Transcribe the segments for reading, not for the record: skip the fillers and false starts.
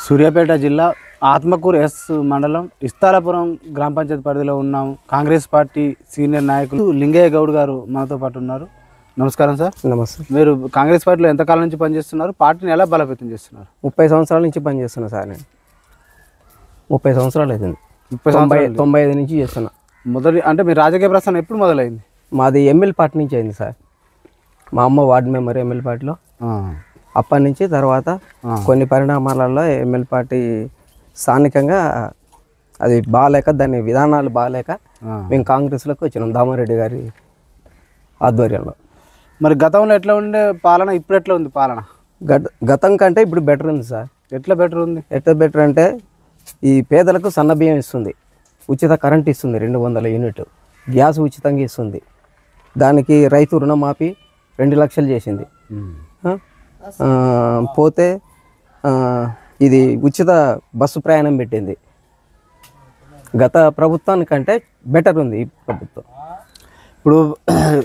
సూర్యాపేట జిల్లా ఆత్మకూరు ఎస్ మండలం ఇస్తాలపురం గ్రామ పంచాయతీ పరిధిలో ఉన్నాము. కాంగ్రెస్ పార్టీ సీనియర్ నాయకులు లింగయ్య గౌడ్ గారు మనతో పాటు ఉన్నారు. నమస్కారం సార్. నమస్తే. మీరు కాంగ్రెస్ పార్టీలో ఎంతకాలం నుంచి పనిచేస్తున్నారు? పార్టీని ఎలా బలోపేతం చేస్తున్నారు? 30 సంవత్సరాల నుంచి పనిచేస్తున్నా సార్. నేను 30 సంవత్సరాలు అవుతుంది. 95 నుంచి చేస్తున్నా. మొదటి అంటే మీ రాజకీయ ప్రస్థానం ఎప్పుడు మొదలైంది? మాది ఎమ్మెల్యే పార్టీ నుంచి అయింది సార్. మా అమ్మ వార్డు మెంబర్ ఎమ్మెల్యే పార్టీలో. అప్పటి నుంచి తర్వాత కొన్ని పరిణామాలలో ఎమ్మెల్యే పార్టీ స్థానికంగా అది బాగాలేక, దాని విధానాలు బాగాలేక మేము కాంగ్రెస్లోకి వచ్చినాం దామారెడ్డి గారి ఆధ్వర్యంలో. మరి గతంలో ఎట్లా ఉండే పాలన, ఇప్పుడు ఎట్లా ఉంది పాలన? గతం కంటే ఇప్పుడు బెటర్ ఉంది సార్. ఎట్లా బెటర్ ఉంది? ఎట్లా బెటర్ అంటే ఈ పేదలకు సన్న బియ్యం ఇస్తుంది, ఉచిత కరెంట్ ఇస్తుంది, 200 యూనిట్లు గ్యాస్ ఉచితంగా ఇస్తుంది, దానికి రైతు రుణమాఫీ 2 లక్షలు చేసింది. పోతే ఇది ఉచిత బస్సు ప్రయాణం పెట్టింది. గత ప్రభుత్వానికంటే బెటర్ ఉంది ఈ ప్రభుత్వం. ఇప్పుడు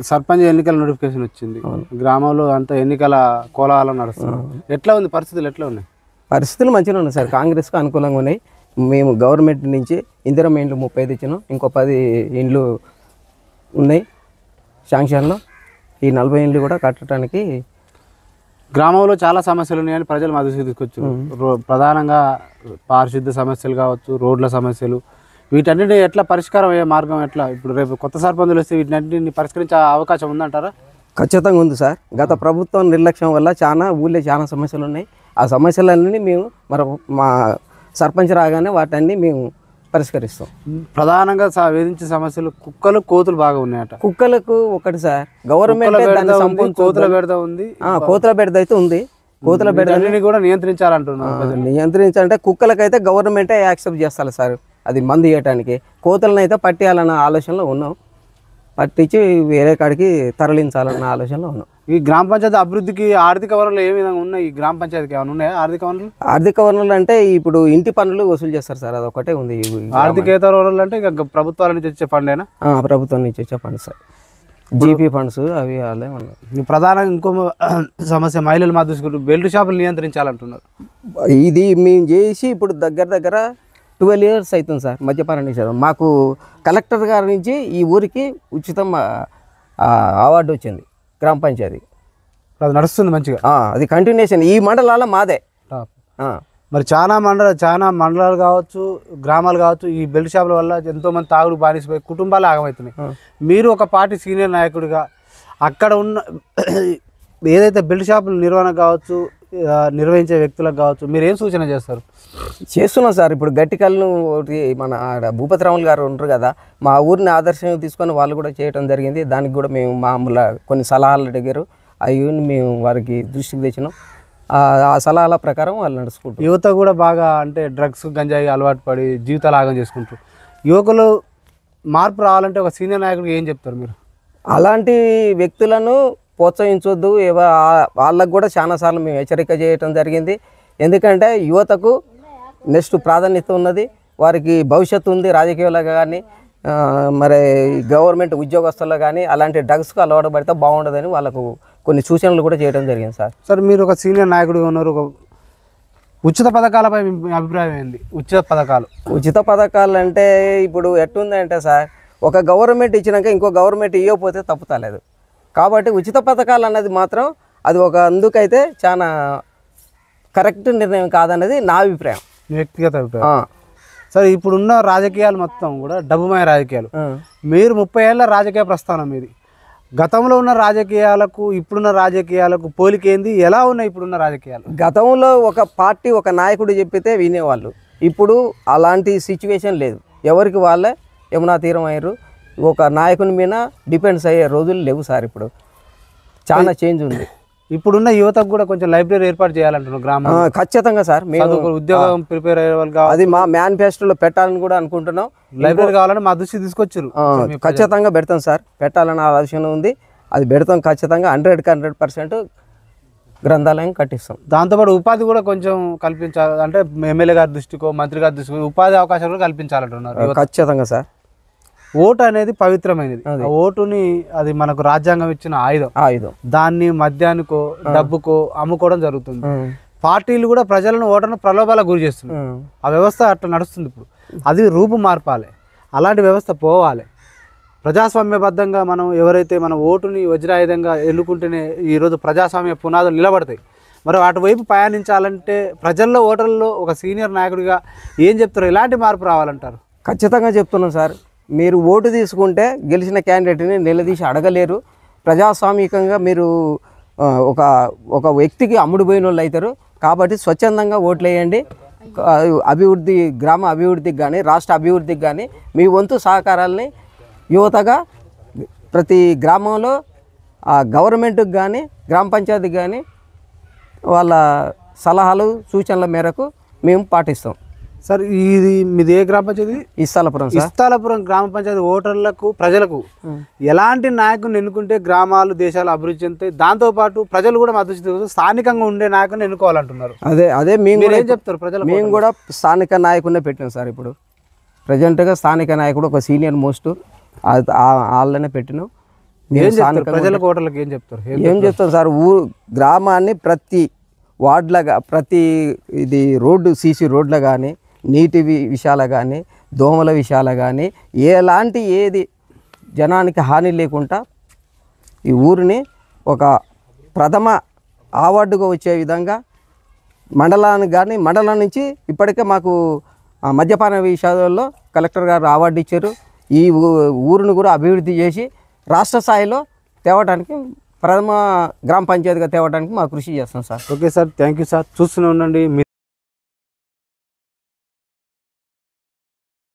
సర్పంచ్ ఎన్నికల నోటిఫికేషన్ వచ్చింది, గ్రామంలో అంతా ఎన్నికల కోలాహలం నడుస్తుంది. ఎట్లా ఉంది పరిస్థితులు? ఎట్లా ఉన్నాయి? పరిస్థితులు మంచిగా ఉన్నాయి సార్. కాంగ్రెస్కు అనుకూలంగా ఉన్నాయి. మేము గవర్నమెంట్ నుంచి ఇందిరమ్మ ఇండ్లు 35 ఇచ్చినాం, ఇంకో 10 ఇండ్లు ఉన్నాయి శాంక్షన్లో. ఈ 40 ఇండ్లు కూడా కట్టడానికి గ్రామంలో చాలా సమస్యలు ఉన్నాయని ప్రజలు మా దృష్టికి తీసుకొచ్చారు. ప్రధానంగా పారిశుద్ధ్య సమస్యలు కావచ్చు, రోడ్ల సమస్యలు, వీటన్నిటి ఎట్లా పరిష్కారం అయ్యే మార్గం ఎట్లా? ఇప్పుడు రేపు కొత్త సర్పంచులు వస్తే వీటిని పరిష్కరించే అవకాశం ఉందంటారా? ఖచ్చితంగా ఉంది సార్. గత ప్రభుత్వం నిర్లక్ష్యం వల్ల ఊళ్ళో చాలా సమస్యలు ఉన్నాయి. ఆ సమస్యలన్నీ మేము మా సర్పంచ్ రాగానే వాటన్ని మేము పరిష్కరిస్తాం. ప్రధానంగా వేధించే సమస్యలు కుక్కలు, కోతులు బాగా ఉన్నాయట. కుక్కలకు ఒకటి సార్, గవర్నమెంట్ కోతుల బెడద ఉంది. కోతుల బెడద అయితే ఉంది. కోతుల బెడదని కూడా నియంత్రించాలంటున్నారు. నియంత్రించాలంటే కుక్కలకైతే గవర్నమెంటే యాక్సెప్ట్ చేస్తారు సార్, అది మందు ఇవ్వటానికి. కోతులను అయితే పట్టేయాలన్న ఆలోచనలో ఉన్నాం, పట్టించి వేరే కాడికి తరలించాలన్న ఆలోచనలో ఉన్నాం. ఈ గ్రామ పంచాయతీ అభివృద్ధికి ఆర్థిక వనరులు ఏ విధంగా ఉన్నాయి? ఈ గ్రామ పంచాయతీకి ఏమైనా ఉన్నాయా ఆర్థిక వనరులు? ఆర్థిక వనరులు అంటే ఇప్పుడు ఇంటి పన్నులు వసూలు చేస్తారు సార్, అదొకటే ఉంది. ఆర్థికేతర వనరులు అంటే ఇక ప్రభుత్వాల నుంచి వచ్చే ఫండేనా? ప్రభుత్వం నుంచి వచ్చే ఫండ్స్ సార్, జీపీ ఫండ్స్ అవి వాళ్ళే ఉన్నాయి. ప్రధానంగా ఇంకో సమస్య మహిళలు మా దృష్టి బెల్ట్ షాపులు నియంత్రించాలంటున్నారు. ఇది మేము చేసి ఇప్పుడు దగ్గర 12 years అవుతుంది సార్ మద్యపాన నిషేధం. మాకు కలెక్టర్ గారి నుంచి ఈ ఊరికి ఉచితం అవార్డు వచ్చింది గ్రామ పంచాయతీ. అది నడుస్తుంది మంచిగా. అది కంటిన్యూషన్ ఈ మండలాల మాదే. మరి చాలా మండలాలు కావచ్చు, గ్రామాలు కావచ్చు, ఈ బెల్ట్ షాపుల వల్ల ఎంతోమంది తాగుడు బానిసిపోయి కుటుంబాలు ఆగమవుతున్నాయి. మీరు ఒక పార్టీ సీనియర్ నాయకుడిగా అక్కడ ఉన్న ఏదైతే బెల్ట్ షాపుల నిర్వహణ కావచ్చు, నిర్వహించే వ్యక్తులకు కావచ్చు, మీరు ఏం సూచన చేస్తారు? చేస్తున్నాం సార్. ఇప్పుడు గట్టికల్ను ఒకటి మన భూపతిరాములు గారు ఉంటారు కదా, మా ఊరిని ఆదర్శంగా తీసుకొని వాళ్ళు కూడా చేయడం జరిగింది. దానికి కూడా మేము మామూలు కొన్ని సలహాలు అడిగారు, అవి మేము వారికి దృష్టికి తెచ్చినాం. ఆ సలహాల ప్రకారం వాళ్ళు నడుచుకుంటారు. యువత కూడా బాగా అంటే డ్రగ్స్, గంజాయి అలవాటు పడి జీవితాలు ఆగం చేసుకుంటారు. యువకులు మార్పు రావాలంటే ఒక సీనియర్ నాయకుడికి ఏం చెప్తారు మీరు? అలాంటి వ్యక్తులను ప్రోత్సహించొద్దు. వాళ్ళకు కూడా చాలాసార్లు మేము హెచ్చరిక చేయటం జరిగింది. ఎందుకంటే యువతకు నెక్స్ట్ ప్రాధాన్యత ఉన్నది, వారికి భవిష్యత్తు ఉంది. రాజకీయాల్లో కానీ మరి గవర్నమెంట్ ఉద్యోగస్తుల్లో కానీ అలాంటి డ్రగ్స్కు అలవాటు పడితే బాగుండదని వాళ్ళకు కొన్ని సూచనలు కూడా చేయడం జరిగింది సార్. సార్, మీరు ఒక సీనియర్ నాయకుడిగా ఉన్నారు. ఒక ఉచిత పథకాలపై మీ అభిప్రాయం ఏంది? ఉచిత పథకాలు అంటే ఇప్పుడు ఎట్టుందంటే సార్, ఒక గవర్నమెంట్ ఇచ్చినాక ఇంకో గవర్నమెంట్ ఇవ్వకపోతే తప్పుతలేదు. కాబట్టి ఉచిత పథకాలు అన్నది మాత్రం అది ఒక అందుకైతే చాలా కరెక్ట్ నిర్ణయం కాదన్నది నా అభిప్రాయం, వ్యక్తిగత అభిప్రాయం. సరే, ఇప్పుడున్న రాజకీయాలు మొత్తం కూడా డబ్బుమయ రాజకీయాలు. మీరు 30 ఏళ్ళ రాజకీయ ప్రస్థానం మీది. గతంలో ఉన్న రాజకీయాలకు ఇప్పుడున్న రాజకీయాలకు పోలికేంది? ఎలా ఉన్నాయి ఇప్పుడున్న రాజకీయాలు? గతంలో ఒక పార్టీ ఒక నాయకుడు చెప్పితే వినేవాళ్ళు. ఇప్పుడు అలాంటి సిచ్యువేషన్ లేదు. ఎవరికి వాళ్ళే యమునా తీరం అయ్యారు. ఒక నాయకుని మీద డిపెండ్స్ అయ్యే రోజులు లేవు సార్. ఇప్పుడు చాలా చేంజ్ ఉంది. ఇప్పుడున్న యువతకు కూడా కొంచెం లైబ్రరీ ఏర్పాటు చేయాలంటున్నారు గ్రామం. ఖచ్చితంగా సార్, మేము ఉద్యోగం ప్రిపేర్ అయ్యే వాళ్ళు అది మా మేనిఫెస్టోలో పెట్టాలని కూడా అనుకుంటున్నాం. లైబ్రరీ కావాలని మా దృష్టి తీసుకొచ్చారు. ఖచ్చితంగా పెడతాం సార్, పెట్టాలని ఆలోచన ఉంది. అది పెడతాం ఖచ్చితంగా. 100% గ్రంథాలయం కట్టిస్తాం. దాంతోపాటు ఉపాధి కూడా కొంచెం కల్పించాలి. అంటే ఎమ్మెల్యే గారి దృష్టికో, మంత్రి గారి దృష్టికో ఉపాధి అవకాశాలు కూడా కల్పించాలంటున్నారు. ఖచ్చితంగా సార్. ఓటు అనేది పవిత్రమైనది. ఓటుని అది మనకు రాజ్యాంగం ఇచ్చిన ఆయుధం. దాన్ని మద్యానికో డబ్బుకో అమ్ముకోవడం జరుగుతుంది. పార్టీలు కూడా ప్రజలను ఓటర్ను ప్రలోభాలకు గురి చేస్తున్నాయి. ఆ వ్యవస్థ అట్లా నడుస్తుంది ఇప్పుడు. అది రూపు మార్పాలి, అలాంటి వ్యవస్థ పోవాలి. ప్రజాస్వామ్యబద్ధంగా మనం ఎవరైతే మన ఓటుని వజ్రాయుధంగా ఎన్నుకుంటేనే ఈరోజు ప్రజాస్వామ్య పునాదులు నిలబడతాయి. మరి అటువైపు పయనించాలంటే ప్రజల్లో ఓటర్లలో ఒక సీనియర్ నాయకుడిగా ఏం చెప్తారు, ఎలాంటి మార్పు రావాలంటారు? ఖచ్చితంగా చెప్తున్నాం సార్. మీరు ఓటు తీసుకుంటే గెలిచిన క్యాండిడేట్ని నిలదీసి అడగలేరు. ప్రజాస్వామికంగా మీరు ఒక వ్యక్తికి అమ్ముడుపోయిన వాళ్ళు అవుతారు. కాబట్టి స్వచ్ఛందంగా ఓట్లు వేయండి. అభివృద్ధి, గ్రామ అభివృద్ధికి కానీ రాష్ట్ర అభివృద్ధికి కానీ మీ వంతు సహకారాలని యువతగా ప్రతి గ్రామంలో గవర్నమెంట్కి కానీ గ్రామ పంచాయతీకి కానీ వాళ్ళ సలహాలు సూచనల మేరకు మేము పాటిస్తాం. సార్ ఇది మీది ఏ గ్రామ పంచాయతీ? ఇస్తాలపురం సార్. ఇస్తాలపురం గ్రామ పంచాయతీ ఓటర్లకు ప్రజలకు ఎలాంటి నాయకుని ఎన్నుకుంటే గ్రామాలు దేశాలు అభివృద్ధి చెందుతాయి, దాంతోపాటు ప్రజలు కూడా అభివృద్ధి చెందుతారు, స్థానికంగా ఉండే నాయకుని ఎన్నుకోవాలంటున్నారు. అదే మేము ఏం చెప్తారు ప్రజలు? మేము కూడా స్థానిక నాయకుడినే పెట్టినాం సార్. ఇప్పుడు ప్రజెంట్గా స్థానిక నాయకుడు ఒక సీనియర్ మోస్ట్ వాళ్ళనే పెట్టినాం. ప్రజలకు ఓటర్లకు ఏం చెప్తాం సార్? గ్రామాన్ని ప్రతి వార్డులుగా, ప్రతి ఇది రోడ్డు సీసీ రోడ్లు కానీ, నీటి విషయాలు కానీ, దోమల విషయాలు కానీ, ఏది జనానికి హాని లేకుండా ఈ ఊరిని ఒక ప్రథమ అవార్డుగా వచ్చే విధంగా మండలానికి కానీ, మండలం నుంచి ఇప్పటికే మాకు మద్యపాన విషయాల్లో కలెక్టర్ గారు అవార్డు ఇచ్చారు. ఈ ఊరిని కూడా అభివృద్ధి చేసి రాష్ట్ర స్థాయిలో తేవడానికి, ప్రథమ గ్రామ పంచాయతీగా తేవడానికి మా కృషి చేస్తాం sir. Okay sir, thank you sir. చూస్తూనే ఉండండి.